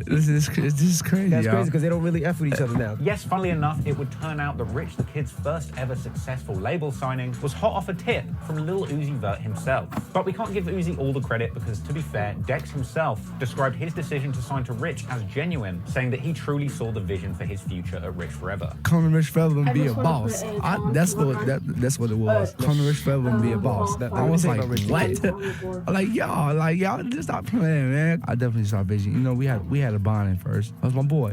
But this is crazy. That's crazy because they don't really F with each other now. Yes, funnily enough, it would turn out that Rich the Kid's first ever successful label signing was hot off a tip from Lil Uzi Vert himself. But we can't give Uzi all the credit because, to be fair, Dex himself described his decision to sign to Rich as genuine, saying that he truly saw the vision for his future at Rich Forever. Come to Rich Forever and be a boss. That's what it was. Come to Rich Forever and be a boss. I was like, what? Like y'all just stop playing, man. I definitely saw vision. You know, we had a bond at first. That was my boy,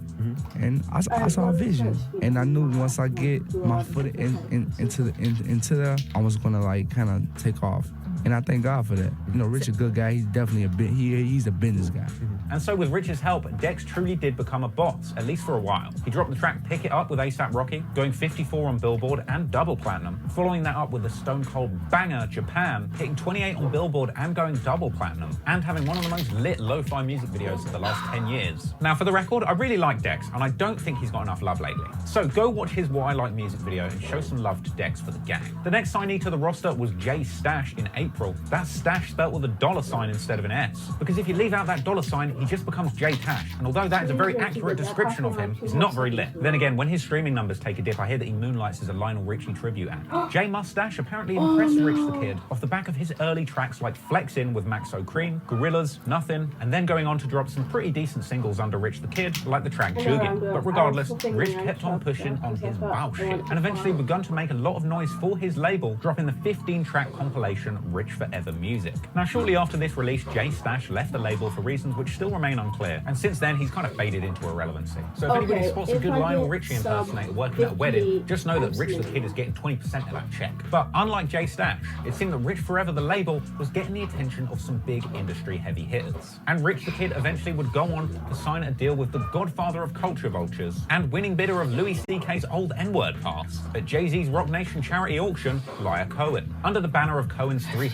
and I saw a vision, and I knew once I get my foot into there, I was gonna like kind of take off. And I thank God for that. You know, Rich a good guy. He's definitely he's a business guy. And so with Rich's help, Dex truly did become a boss, at least for a while. He dropped the track Pick It Up with A$AP Rocky, going 54 on Billboard and double platinum, following that up with the stone cold banger Japan, hitting 28 on Billboard and going double platinum, and having one of the most lit lo-fi music videos of the last 10 years. Now for the record, I really like Dex, and I don't think he's got enough love lately. So go watch his What I Like music video and show some love to Dex for the gang. The next signee to the roster was Jay Stash in April. That's Stash spelt with a $sign instead of an S, because if you leave out that $sign, he just becomes Jay Tash, and although that is a very accurate description of him, it's not very lit. Then again, when his streaming numbers take a dip, I hear that he moonlights as a Lionel Richie tribute act. Jay Mustache apparently impressed Rich the Kid off the back of his early tracks like Flexin' with Maxo Cream, Gorillas, Nothing, and then going on to drop some pretty decent singles under Rich the Kid, like the track Juggin'. But regardless, Rich kept on pushing on his bow shit, and eventually begun to make a lot of noise for his label, dropping the 15-track compilation Rich Forever Music. Now, shortly after this release, Jay Stash left the label for reasons which still remain unclear, and since then he's kind of faded into irrelevancy. So if anybody spots a good Lionel Richie impersonator working at a wedding, just know that Rich the Kid is getting 20% of that check. But unlike Jay Stash, it seemed that Rich Forever the label was getting the attention of some big industry heavy hitters. And Rich the Kid eventually would go on to sign a deal with the godfather of culture vultures and winning bidder of Louis C.K.'s old N-word pass at Jay-Z's Rock Nation charity auction, Lya Cohen. Under the banner of Cohen's $300